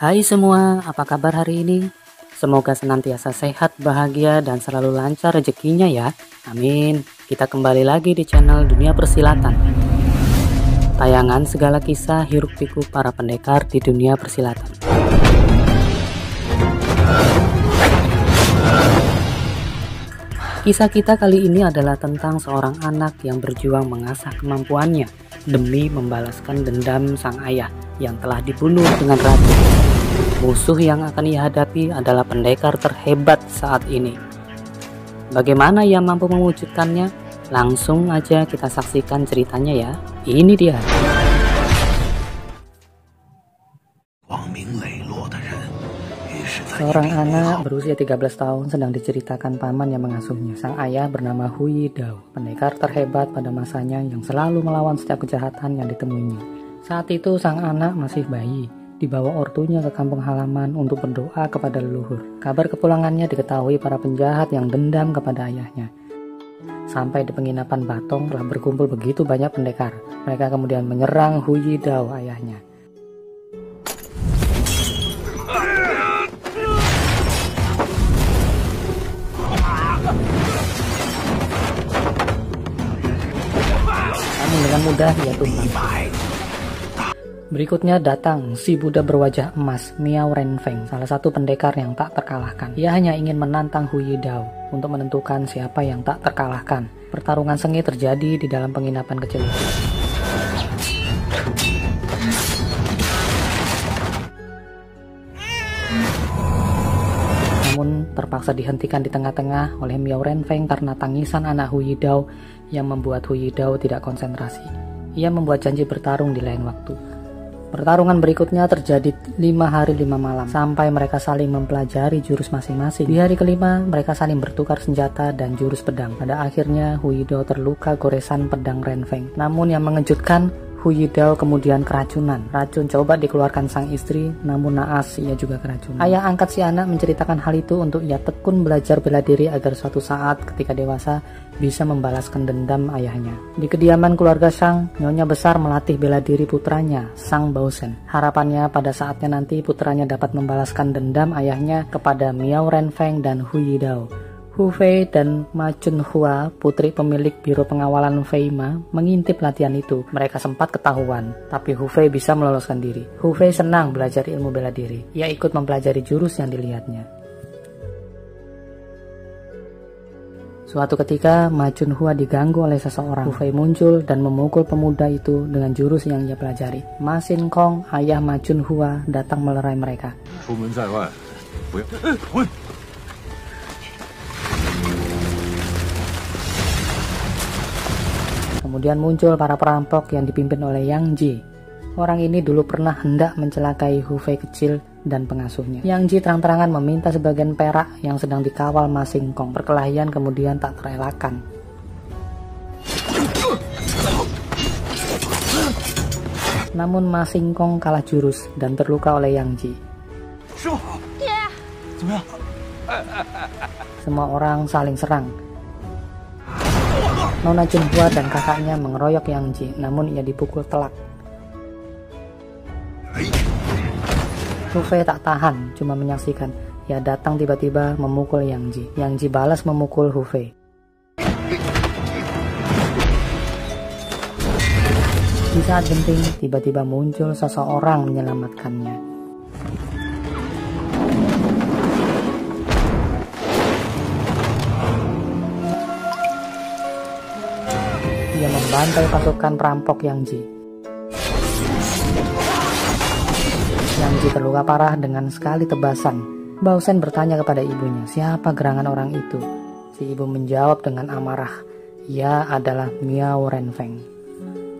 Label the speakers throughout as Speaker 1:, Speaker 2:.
Speaker 1: Hai semua, apa kabar hari ini? Semoga senantiasa sehat, bahagia, dan selalu lancar rezekinya ya. Amin. Kita kembali lagi di channel Dunia Persilatan. Tayangan segala kisah hiruk pikuk para pendekar di dunia persilatan. Kisah kita kali ini adalah tentang seorang anak yang berjuang mengasah kemampuannya demi membalaskan dendam sang ayah yang telah dibunuh dengan racun. Musuh yang akan ia hadapi adalah pendekar terhebat saat ini. Bagaimana ia mampu mewujudkannya? Langsung aja kita saksikan ceritanya ya. Ini dia. Seorang anak berusia 13 tahun sedang diceritakan paman yang mengasuhnya. Sang ayah bernama Hui Dao, pendekar terhebat pada masanya yang selalu melawan setiap kejahatan yang ditemuinya. Saat itu sang anak masih bayi, dibawa ortunya ke kampung halaman untuk berdoa kepada leluhur. Kabar kepulangannya diketahui para penjahat yang dendam kepada ayahnya. Sampai di penginapan Batong telah berkumpul begitu banyak pendekar. Mereka kemudian menyerang Hui Dao ayahnya. Namun dengan mudah ia tumbang. Berikutnya datang si Buddha berwajah emas, Miao Renfeng, salah satu pendekar yang tak terkalahkan. Ia hanya ingin menantang Hui Dao untuk menentukan siapa yang tak terkalahkan. Pertarungan sengit terjadi di dalam penginapan kecil itu. Namun terpaksa dihentikan di tengah-tengah oleh Miao Renfeng karena tangisan anak Hui Dao yang membuat Hui Dao tidak konsentrasi. Ia membuat janji bertarung di lain waktu. Pertarungan berikutnya terjadi 5 hari 5 malam sampai mereka saling mempelajari jurus masing-masing. Di hari kelima mereka saling bertukar senjata dan jurus pedang. Pada akhirnya Hui Dao terluka goresan pedang Renfeng. Namun yang mengejutkan, Hui Dao kemudian keracunan. Racun coba dikeluarkan sang istri, namun naas ia juga keracunan. Ayah angkat si anak menceritakan hal itu untuk ia tekun belajar bela diri agar suatu saat ketika dewasa bisa membalaskan dendam ayahnya. Di kediaman keluarga Shang, nyonya besar melatih bela diri putranya, Shang Baozen. Harapannya pada saatnya nanti putranya dapat membalaskan dendam ayahnya kepada Miao Renfeng dan Hui Dao. Hu Fei dan Ma Chunhua, putri pemilik biro pengawalan Fei Ma, mengintip latihan itu. Mereka sempat ketahuan, tapi Hu Fei bisa meloloskan diri. Hu Fei senang belajar ilmu bela diri. Ia ikut mempelajari jurus yang dilihatnya. Suatu ketika, Ma Chunhua diganggu oleh seseorang. Hu Fei muncul dan memukul pemuda itu dengan jurus yang ia pelajari. Ma Xin Kong, ayah Ma Chunhua, datang melerai mereka. Kemudian muncul para perampok yang dipimpin oleh Yang Ji. Orang ini dulu pernah hendak mencelakai Hu Fei kecil dan pengasuhnya. Yang Ji terang-terangan meminta sebagian perak yang sedang dikawal Ma Xin Kong. Perkelahian kemudian tak terelakkan. Namun Ma Xin Kong kalah jurus dan terluka oleh Yang Ji. Semua orang saling serang. Nona Chunhua dan kakaknya mengeroyok Yang Ji, namun ia dipukul telak. Hu Fei tak tahan, cuma menyaksikan. Ia datang tiba-tiba memukul Yang Ji. Yang Ji balas memukul Hu Fei. Di saat genting, tiba-tiba muncul seseorang menyelamatkannya. Ia membantai pasukan perampok Yang Ji. Yang Ji terluka parah dengan sekali tebasan. Baozen bertanya kepada ibunya, siapa gerangan orang itu? Si ibu menjawab dengan amarah, ia adalah Miao Renfeng.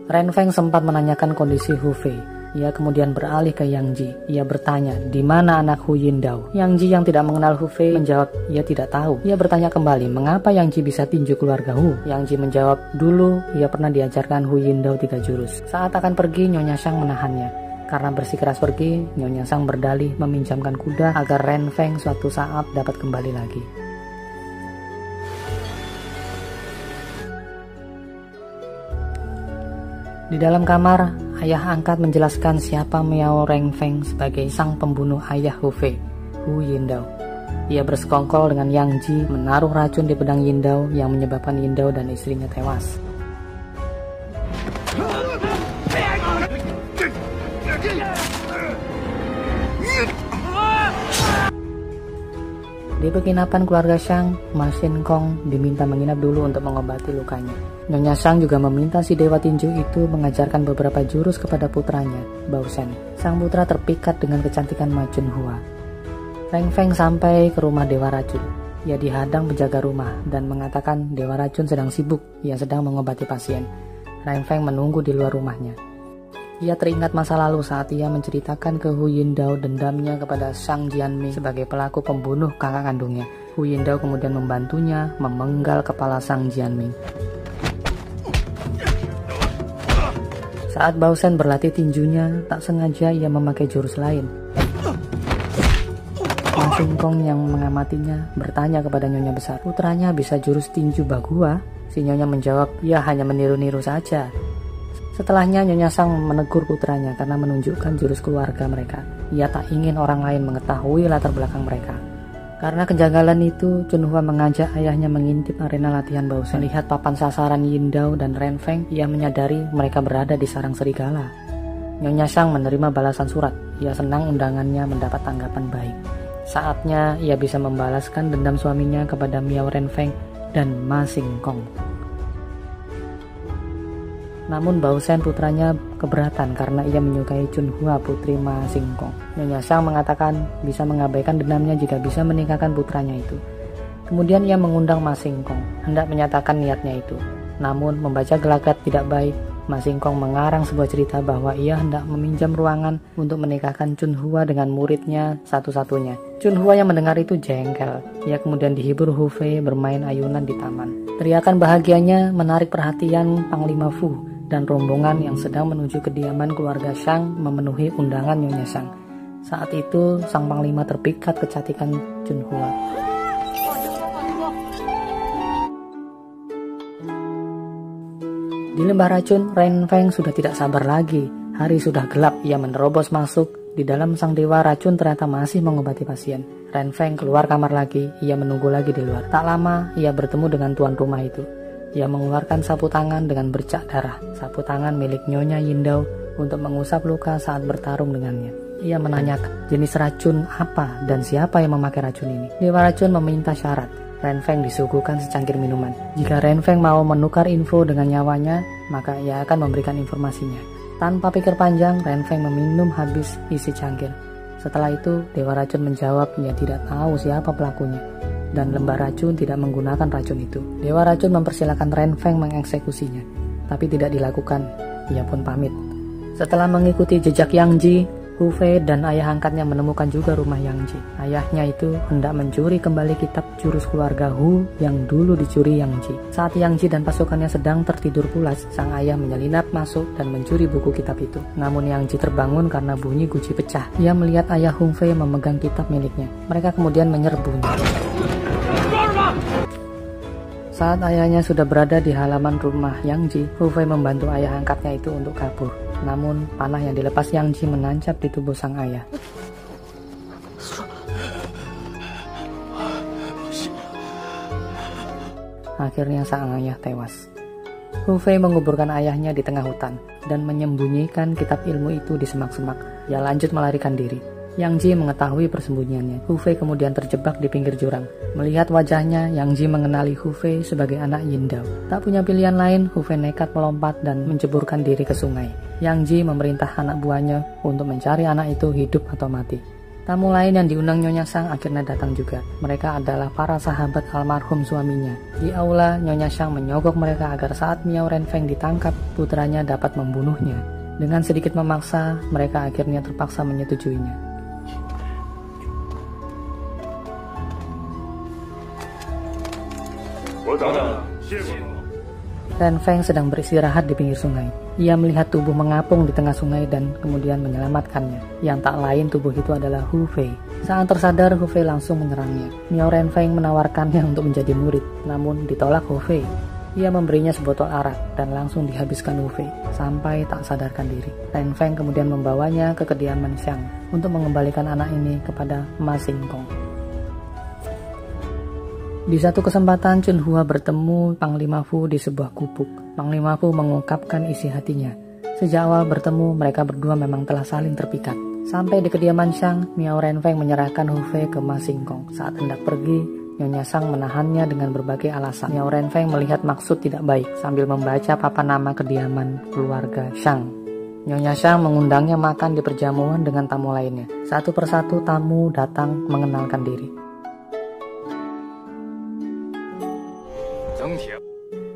Speaker 1: Renfeng sempat menanyakan kondisi Hu Fei. Ia kemudian beralih ke Yang Ji. Ia bertanya, di mana anak Hu Yindao? Yang Ji yang tidak mengenal Hu Fei menjawab, ia tidak tahu. Ia bertanya kembali, mengapa Yang Ji bisa tinju keluarga Hu? Yang Ji menjawab, dulu ia pernah diajarkan Hu Yindao 3 jurus. Saat akan pergi, Nyonya Shang menahannya. Karena bersikeras pergi, Nyonya Shang berdalih meminjamkan kuda agar Renfeng suatu saat dapat kembali lagi. Di dalam kamar, ayah angkat menjelaskan siapa Miao Renfeng sebagai sang pembunuh ayah Hu Fei, Hu Yindao. Ia bersekongkol dengan Yang Ji menaruh racun di pedang Yindao yang menyebabkan Yindao dan istrinya tewas. Di penginapan keluarga Shang, Ma Xin Kong diminta menginap dulu untuk mengobati lukanya. Nyonya Shang juga meminta si Dewa Tinju itu mengajarkan beberapa jurus kepada putranya, Bao Shen. Sang putra terpikat dengan kecantikan Ma Junhua. Renfeng sampai ke rumah Dewa Racun. Ia dihadang penjaga rumah dan mengatakan Dewa Racun sedang sibuk, ia sedang mengobati pasien. Renfeng menunggu di luar rumahnya. Ia teringat masa lalu saat ia menceritakan ke Hu Yindao dendamnya kepada Shang Jianming sebagai pelaku pembunuh kakak kandungnya. Hu Yindao kemudian membantunya memenggal kepala Shang Jianming. Saat Bao Shen berlatih tinjunya, tak sengaja ia memakai jurus lain. Ma Xin Kong yang mengamatinya bertanya kepada Nyonya Besar, putranya bisa jurus tinju Bagua? Si Nyonya menjawab, ia hanya meniru-niru saja. Setelahnya Nyonya Shang menegur putranya karena menunjukkan jurus keluarga mereka. Ia tak ingin orang lain mengetahui latar belakang mereka. Karena kejanggalan itu, Junhua mengajak ayahnya mengintip arena latihan Bao Shen. Melihat papan sasaran Yindao dan Renfeng, ia menyadari mereka berada di sarang serigala. Nyonya Shang menerima balasan surat. Ia senang undangannya mendapat tanggapan baik. Saatnya ia bisa membalaskan dendam suaminya kepada Miao Renfeng dan Ma Xin Kong. Namun Bao Shen putranya keberatan karena ia menyukai Junhua putri Ma Xin Kong. Nyonya Shang mengatakan bisa mengabaikan dendamnya jika bisa menikahkan putranya itu. Kemudian ia mengundang Ma Xin Kong, hendak menyatakan niatnya itu. Namun membaca gelagat tidak baik, Ma Xin Kong mengarang sebuah cerita bahwa ia hendak meminjam ruangan untuk menikahkan Junhua dengan muridnya satu-satunya. Junhua yang mendengar itu jengkel. Ia kemudian dihibur Hu Fei bermain ayunan di taman. Teriakan bahagianya menarik perhatian Panglima Fu dan rombongan yang sedang menuju kediaman keluarga Shang memenuhi undangan Nyonya Shang. Saat itu sang panglima terpikat kecantikan Junhua. Di lembah racun, Renfeng sudah tidak sabar lagi. Hari sudah gelap, ia menerobos masuk. Di dalam sang dewa racun ternyata masih mengobati pasien. Renfeng keluar kamar lagi, ia menunggu lagi di luar. Tak lama, ia bertemu dengan tuan rumah itu. Ia mengeluarkan sapu tangan dengan bercak darah. Sapu tangan milik Nyonya Yindao untuk mengusap luka saat bertarung dengannya. Ia menanyakan jenis racun apa dan siapa yang memakai racun ini. Dewa racun meminta syarat. Renfeng disuguhkan secangkir minuman. Jika Renfeng mau menukar info dengan nyawanya, maka ia akan memberikan informasinya. Tanpa pikir panjang, Renfeng meminum habis isi cangkir. Setelah itu, Dewa Racun menjawab ia tidak tahu siapa pelakunya. Dan lembah racun tidak menggunakan racun itu. Dewa Racun mempersilahkan Renfeng mengeksekusinya, tapi tidak dilakukan. Ia pun pamit. Setelah mengikuti jejak Yang Ji, Hu Fei dan ayah angkatnya menemukan juga rumah Yang Ji. Ayahnya itu hendak mencuri kembali kitab jurus keluarga Hu yang dulu dicuri Yang Ji. Saat Yang Ji dan pasukannya sedang tertidur pulas, sang ayah menyelinap masuk dan mencuri buku kitab itu. Namun Yang Ji terbangun karena bunyi guci pecah. Ia melihat ayah Hu Fei memegang kitab miliknya. Mereka kemudian menyerbunya. Saat ayahnya sudah berada di halaman rumah Yang Ji, Hu Fei membantu ayah angkatnya itu untuk kabur. Namun panah yang dilepas Yang Ji menancap di tubuh sang ayah. Akhirnya sang ayah tewas. Hu Fei menguburkan ayahnya di tengah hutan dan menyembunyikan kitab ilmu itu di semak-semak. Ia lanjut melarikan diri. Yang Ji mengetahui persembunyiannya. Hu Fei kemudian terjebak di pinggir jurang. Melihat wajahnya, Yang Ji mengenali Hu Fei sebagai anak Yindao. Tak punya pilihan lain, Hu Fei nekat melompat dan menceburkan diri ke sungai. Yang Ji memerintah anak buahnya untuk mencari anak itu hidup atau mati. Tamu lain yang diundang Nyonya Shang akhirnya datang juga. Mereka adalah para sahabat almarhum suaminya. Di aula, Nyonya Shang menyogok mereka agar saat Miao Renfeng ditangkap, putranya dapat membunuhnya. Dengan sedikit memaksa, mereka akhirnya terpaksa menyetujuinya. Renfeng sedang beristirahat di pinggir sungai. Ia melihat tubuh mengapung di tengah sungai dan kemudian menyelamatkannya. Yang tak lain tubuh itu adalah Hu Fei. Saat tersadar, Hu Fei langsung menyerangnya. Miao Renfeng menawarkannya untuk menjadi murid, namun ditolak Hu Fei. Ia memberinya sebotol arak dan langsung dihabiskan Wu Fei sampai tak sadarkan diri. Ren Feng kemudian membawanya ke kediaman Xiang untuk mengembalikan anak ini kepada Ma Xingkong. Di satu kesempatan Chun Hua bertemu Panglima Fu di sebuah gubuk. Panglima Fu mengungkapkan isi hatinya. Sejak awal bertemu, mereka berdua memang telah saling terpikat. Sampai di kediaman Xiang, Miao Renfeng menyerahkan Wu Fei ke Ma Xingkong. Saat hendak pergi, Nyonya Sang menahannya dengan berbagai alasan. Miao Renfeng melihat maksud tidak baik sambil membaca papan nama kediaman keluarga Shang. Nyonya Sang mengundangnya makan di perjamuan dengan tamu lainnya. Satu persatu tamu datang mengenalkan diri.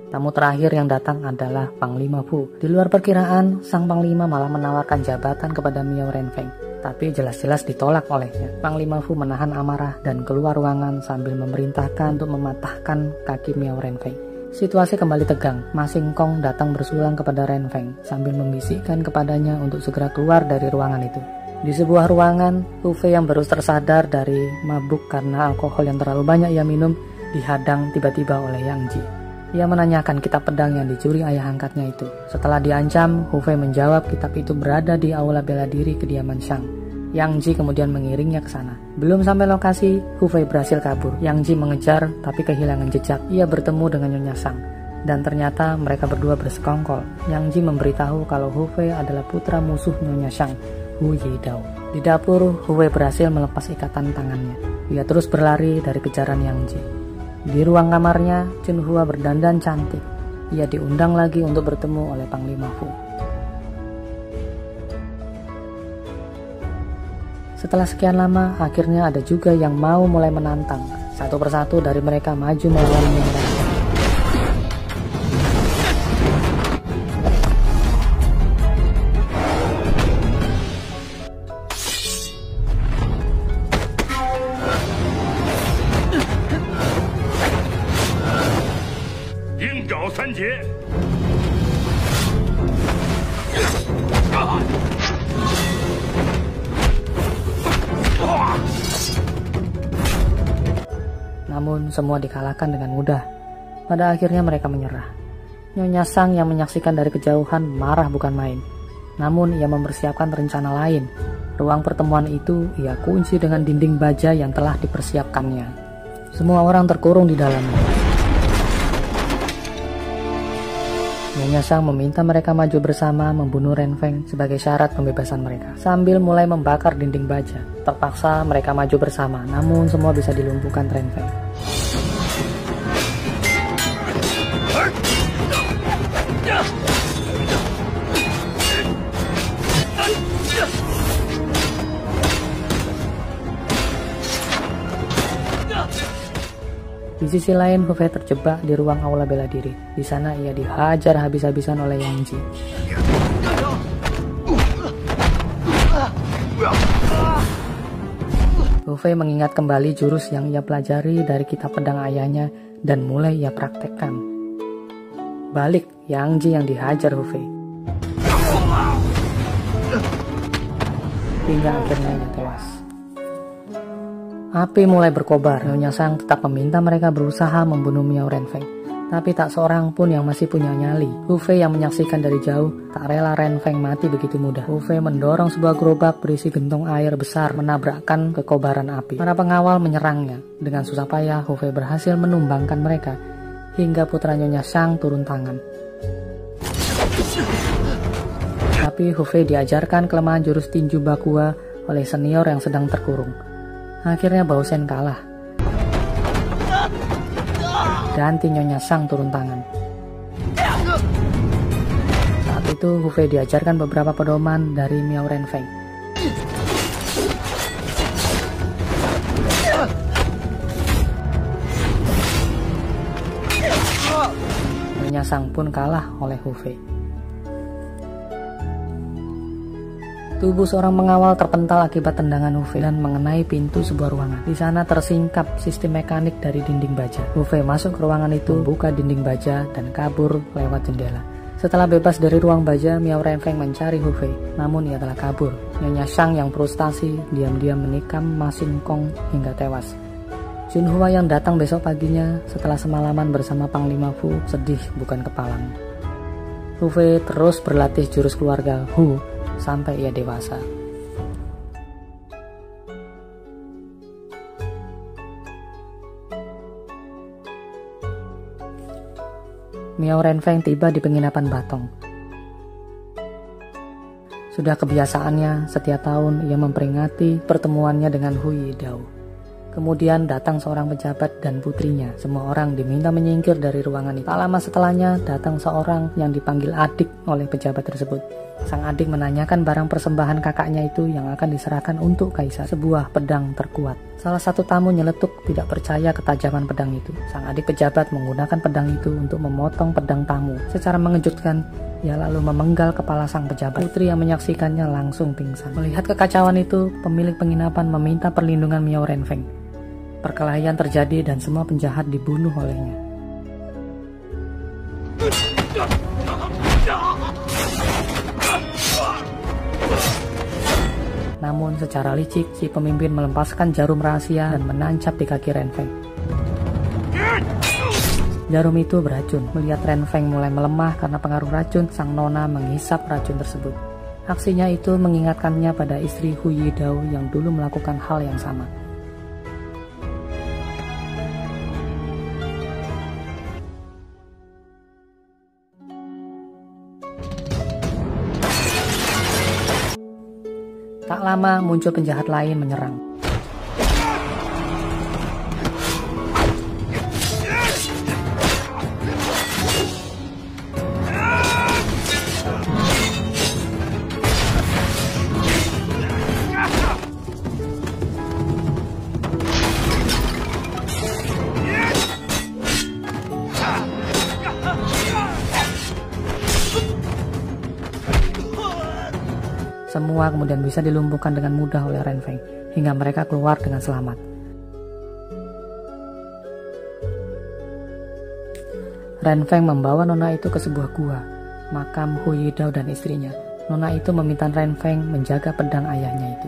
Speaker 1: Tamu terakhir yang datang adalah Panglima Fu. Di luar perkiraan, sang Panglima malah menawarkan jabatan kepada Miao Renfeng, tapi jelas-jelas ditolak olehnya. Panglima Fu menahan amarah dan keluar ruangan sambil memerintahkan untuk mematahkan kaki Miao Renfeng. Situasi kembali tegang. Ma Xingkong datang bersulang kepada Renfeng sambil membisikkan kepadanya untuk segera keluar dari ruangan itu. Di sebuah ruangan, Wu Fei yang baru tersadar dari mabuk karena alkohol yang terlalu banyak ia minum dihadang tiba-tiba oleh Yang Ji. Ia menanyakan kitab pedang yang dicuri ayah angkatnya itu. Setelah diancam, Wu Fei menjawab kitab itu berada di aula bela diri kediaman Shang. Yang Ji kemudian mengiringnya ke sana. Belum sampai lokasi, Wu Fei berhasil kabur. Yang Ji mengejar tapi kehilangan jejak. Ia bertemu dengan Nyonya Sang. Dan ternyata mereka berdua bersekongkol. Yang Ji memberitahu kalau Wu Fei adalah putra musuh Nyonya Sang, Hu Yidao. Di dapur, Wu Fei berhasil melepas ikatan tangannya. Ia terus berlari dari kejaran Yang Ji. Di ruang kamarnya, Chun Hua berdandan cantik. Ia diundang lagi untuk bertemu oleh Panglima Fu. Setelah sekian lama, akhirnya ada juga yang mau mulai menantang. Satu persatu dari mereka maju melawan Miao Renfeng. Namun semua dikalahkan dengan mudah. Pada akhirnya mereka menyerah. Nyonya Sang yang menyaksikan dari kejauhan marah bukan main. Namun ia mempersiapkan rencana lain. Ruang pertemuan itu ia kunci dengan dinding baja yang telah dipersiapkannya. Semua orang terkurung di dalamnya. Nyonya Sang meminta mereka maju bersama membunuh Renfeng sebagai syarat pembebasan mereka. Sambil mulai membakar dinding baja. Terpaksa mereka maju bersama, namun semua bisa dilumpuhkan Renfeng. Di sisi lain, Wu Fei terjebak di ruang aula bela diri. Di sana ia dihajar habis-habisan oleh Yang Ji. Wu Fei mengingat kembali jurus yang ia pelajari dari kitab pedang ayahnya dan mulai ia praktekkan. Balik Yang Ji yang dihajar Wu Fei. Hingga akhirnya ia tewas. Api mulai berkobar. Nyonya Sang tetap meminta mereka berusaha membunuh Miao Renfeng. Tapi tak seorang pun yang masih punya nyali. Wu Fei yang menyaksikan dari jauh tak rela Renfeng mati begitu mudah. Wu Fei mendorong sebuah gerobak berisi gentong air besar menabrakkan ke kobaran api. Para pengawal menyerangnya. Dengan susah payah Wu Fei berhasil menumbangkan mereka hingga putra Nyonya Sang turun tangan. Tapi Wu Fei diajarkan kelemahan jurus tinju Bakua oleh senior yang sedang terkurung. Akhirnya Bao Shen kalah. Ganti Nyonya Sang turun tangan. Saat itu Wu Fei diajarkan beberapa pedoman dari Miao Renfeng. Nyonya Sang pun kalah oleh Wu Fei. Tubuh seorang pengawal terpental akibat tendangan Wu Fei dan mengenai pintu sebuah ruangan. Di sana tersingkap sistem mekanik dari dinding baja. Wu Fei masuk ke ruangan itu, membuka dinding baja dan kabur lewat jendela. Setelah bebas dari ruang baja, Miao Renfeng mencari Wu Fei, namun ia telah kabur. Nyonya Sang yang frustasi diam-diam menikam Ma Xingkong hingga tewas. Junhua yang datang besok paginya setelah semalaman bersama Panglima Fu sedih bukan kepalang. Hu Fei terus berlatih jurus keluarga Hu sampai ia dewasa. Miao Renfeng tiba di penginapan Batong. Sudah kebiasaannya, setiap tahun ia memperingati pertemuannya dengan Hu Yidao. Kemudian datang seorang pejabat dan putrinya. Semua orang diminta menyingkir dari ruangan itu. Tak lama setelahnya datang seorang yang dipanggil adik oleh pejabat tersebut. Sang adik menanyakan barang persembahan kakaknya itu yang akan diserahkan untuk kaisar, sebuah pedang terkuat. Salah satu tamu nyeletuk tidak percaya ketajaman pedang itu. Sang adik pejabat menggunakan pedang itu untuk memotong pedang tamu. Secara mengejutkan, ia lalu memenggal kepala sang pejabat. Putri yang menyaksikannya langsung pingsan. Melihat kekacauan itu, pemilik penginapan meminta perlindungan Miao Renfeng. Perkelahian terjadi dan semua penjahat dibunuh olehnya. Namun secara licik, si pemimpin melepaskan jarum rahasia dan menancap di kaki Renfeng. Jarum itu beracun. Melihat Renfeng mulai melemah karena pengaruh racun, sang nona menghisap racun tersebut. Aksinya itu mengingatkannya pada istri Hu Yidao yang dulu melakukan hal yang sama. Tak lama muncul penjahat lain menyerang. Semua kemudian bisa dilumpuhkan dengan mudah oleh Renfeng, hingga mereka keluar dengan selamat. Renfeng membawa nona itu ke sebuah gua, makam Hu Yidao dan istrinya. Nona itu meminta Renfeng menjaga pedang ayahnya itu.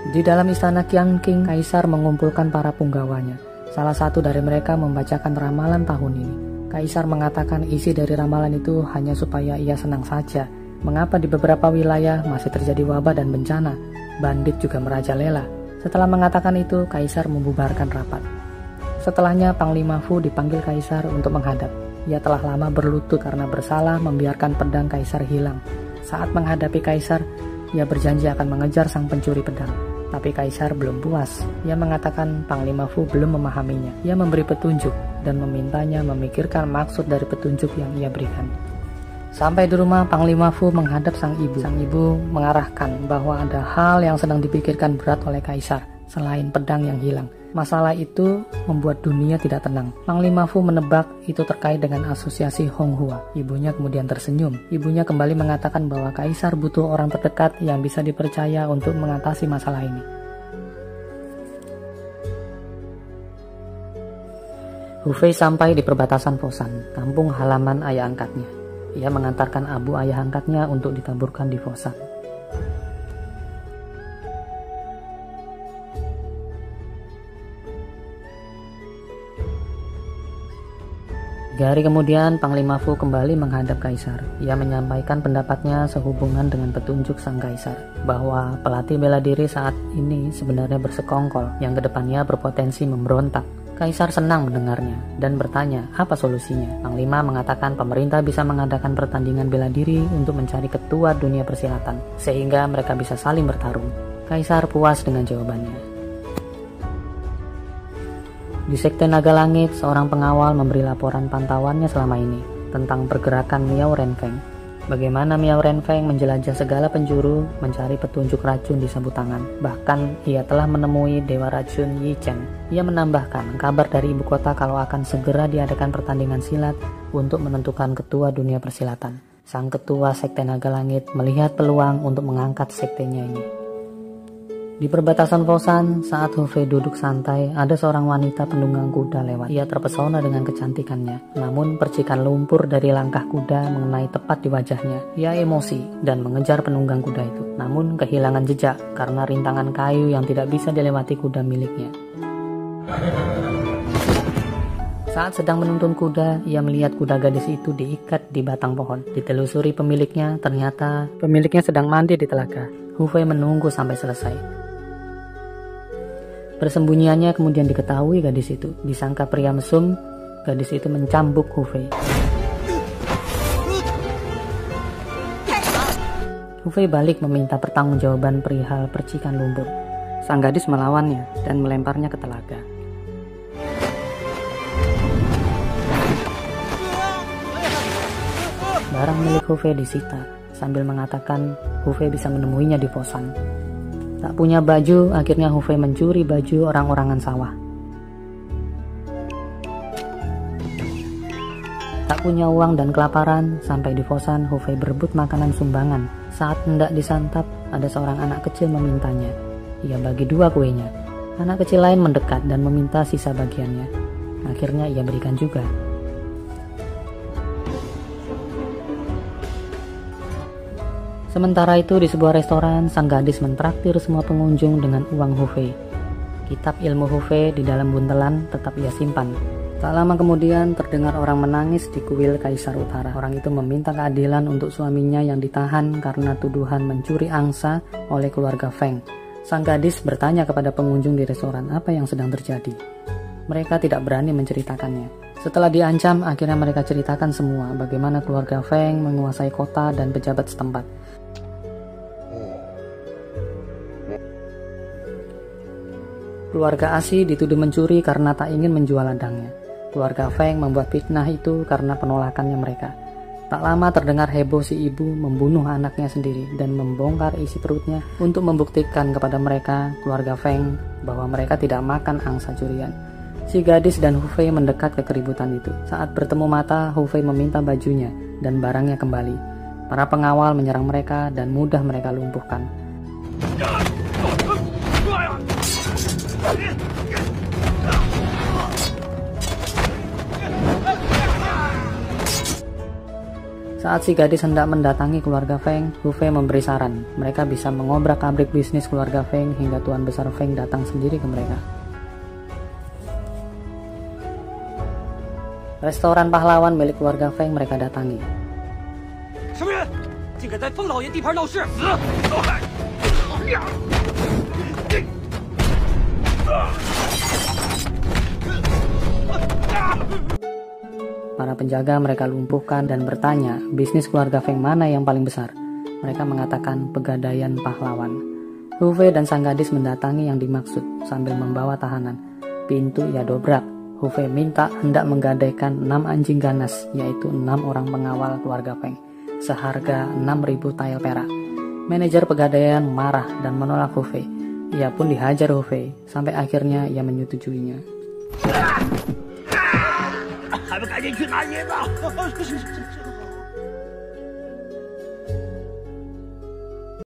Speaker 1: Di dalam istana Qianqing, kaisar mengumpulkan para punggawanya. Salah satu dari mereka membacakan ramalan tahun ini. Kaisar mengatakan isi dari ramalan itu hanya supaya ia senang saja. Mengapa di beberapa wilayah masih terjadi wabah dan bencana? Bandit juga merajalela. Setelah mengatakan itu, kaisar membubarkan rapat. Setelahnya, Panglima Fu dipanggil kaisar untuk menghadap. Ia telah lama berlutut karena bersalah membiarkan pedang kaisar hilang. Saat menghadapi kaisar, ia berjanji akan mengejar sang pencuri pedang. Tapi kaisar belum puas. Ia mengatakan Panglima Fu belum memahaminya. Ia memberi petunjuk dan memintanya memikirkan maksud dari petunjuk yang ia berikan. Sampai di rumah, Panglima Fu menghadap sang ibu. Sang ibu mengarahkan bahwa ada hal yang sedang dipikirkan berat oleh kaisar selain pedang yang hilang. Masalah itu membuat dunia tidak tenang. Panglima Fu menebak itu terkait dengan asosiasi Honghua. Ibunya kemudian tersenyum. Ibunya kembali mengatakan bahwa kaisar butuh orang terdekat yang bisa dipercaya untuk mengatasi masalah ini. Hu Fei sampai di perbatasan Foshan, kampung halaman ayah angkatnya. Ia mengantarkan abu ayah angkatnya untuk ditaburkan di Foshan. Tiga hari kemudian, Panglima Fu kembali menghadap kaisar. Ia menyampaikan pendapatnya sehubungan dengan petunjuk sang kaisar, bahwa pelatih bela diri saat ini sebenarnya bersekongkol, yang kedepannya berpotensi memberontak. Kaisar senang mendengarnya dan bertanya apa solusinya. Panglima mengatakan pemerintah bisa mengadakan pertandingan bela diri untuk mencari ketua dunia persilatan, sehingga mereka bisa saling bertarung. Kaisar puas dengan jawabannya. Di Sekte Naga Langit, seorang pengawal memberi laporan pantauannya selama ini tentang pergerakan Miao Renfeng. Bagaimana Miao Renfeng menjelajah segala penjuru mencari petunjuk racun di sabu tangan. Bahkan ia telah menemui Dewa Racun Yi Chen. Ia menambahkan kabar dari ibu kota kalau akan segera diadakan pertandingan silat untuk menentukan ketua dunia persilatan. Sang ketua Sekte Naga Langit melihat peluang untuk mengangkat sektenya ini. Di perbatasan Fosan, saat Hufei duduk santai, ada seorang wanita penunggang kuda lewat. Ia terpesona dengan kecantikannya. Namun percikan lumpur dari langkah kuda mengenai tepat di wajahnya. Ia emosi dan mengejar penunggang kuda itu. Namun kehilangan jejak karena rintangan kayu yang tidak bisa dilewati kuda miliknya. Saat sedang menuntun kuda, ia melihat kuda gadis itu diikat di batang pohon. Ditelusuri pemiliknya, ternyata pemiliknya sedang mandi di telaga. Hufei menunggu sampai selesai. Persembunyiannya kemudian diketahui gadis itu. Disangka pria mesum, gadis itu mencambuk Hufei. Hufei balik meminta pertanggungjawaban perihal percikan lumpur. Sang gadis melawannya dan melemparnya ke telaga. Barang milik Hufei disita, sambil mengatakan Hufei bisa menemuinya di Fosan. Tak punya baju, akhirnya Hufei mencuri baju orang-orangan sawah. Tak punya uang dan kelaparan, sampai di Fosan Hufei berebut makanan sumbangan. Saat hendak disantap, ada seorang anak kecil memintanya. Ia bagi 2 kuenya. Anak kecil lain mendekat dan meminta sisa bagiannya. Akhirnya ia berikan juga. Sementara itu di sebuah restoran, sang gadis mentraktir semua pengunjung dengan uang Hufei. Kitab ilmu Hufei di dalam buntelan tetap ia simpan. Tak lama kemudian terdengar orang menangis di kuil Kaisar Utara. Orang itu meminta keadilan untuk suaminya yang ditahan karena tuduhan mencuri angsa oleh keluarga Feng. Sang gadis bertanya kepada pengunjung di restoran apa yang sedang terjadi. Mereka tidak berani menceritakannya. Setelah diancam, akhirnya mereka ceritakan semua bagaimana keluarga Feng menguasai kota dan pejabat setempat. Keluarga Asi dituduh mencuri karena tak ingin menjual ladangnya. Keluarga Feng membuat fitnah itu karena penolakannya mereka. Tak lama terdengar heboh si ibu membunuh anaknya sendiri dan membongkar isi perutnya untuk membuktikan kepada mereka, keluarga Feng, bahwa mereka tidak makan angsa curian. Si gadis dan Hufei mendekat ke keributan itu. Saat bertemu mata, Hufei meminta bajunya dan barangnya kembali. Para pengawal menyerang mereka dan mudah mereka lumpuhkan. Saat si gadis hendak mendatangi keluarga Feng, Hufei memberi saran. Mereka bisa mengobrak-abrik bisnis keluarga Feng hingga Tuan Besar Feng datang sendiri ke mereka. Restoran pahlawan milik keluarga Feng mereka datangi. Para penjaga mereka lumpuhkan dan bertanya bisnis keluarga Feng mana yang paling besar. Mereka mengatakan pegadaian pahlawan. Hufei dan sang gadis mendatangi yang dimaksud sambil membawa tahanan. Pintu ia dobrak. Hufei minta hendak menggadaikan 6 anjing ganas, yaitu 6 orang pengawal keluarga Feng, seharga 6.000 tael perak. Manajer pegadaian marah dan menolak Hufei. Ia pun dihajar Hufei sampai akhirnya ia menyetujuinya.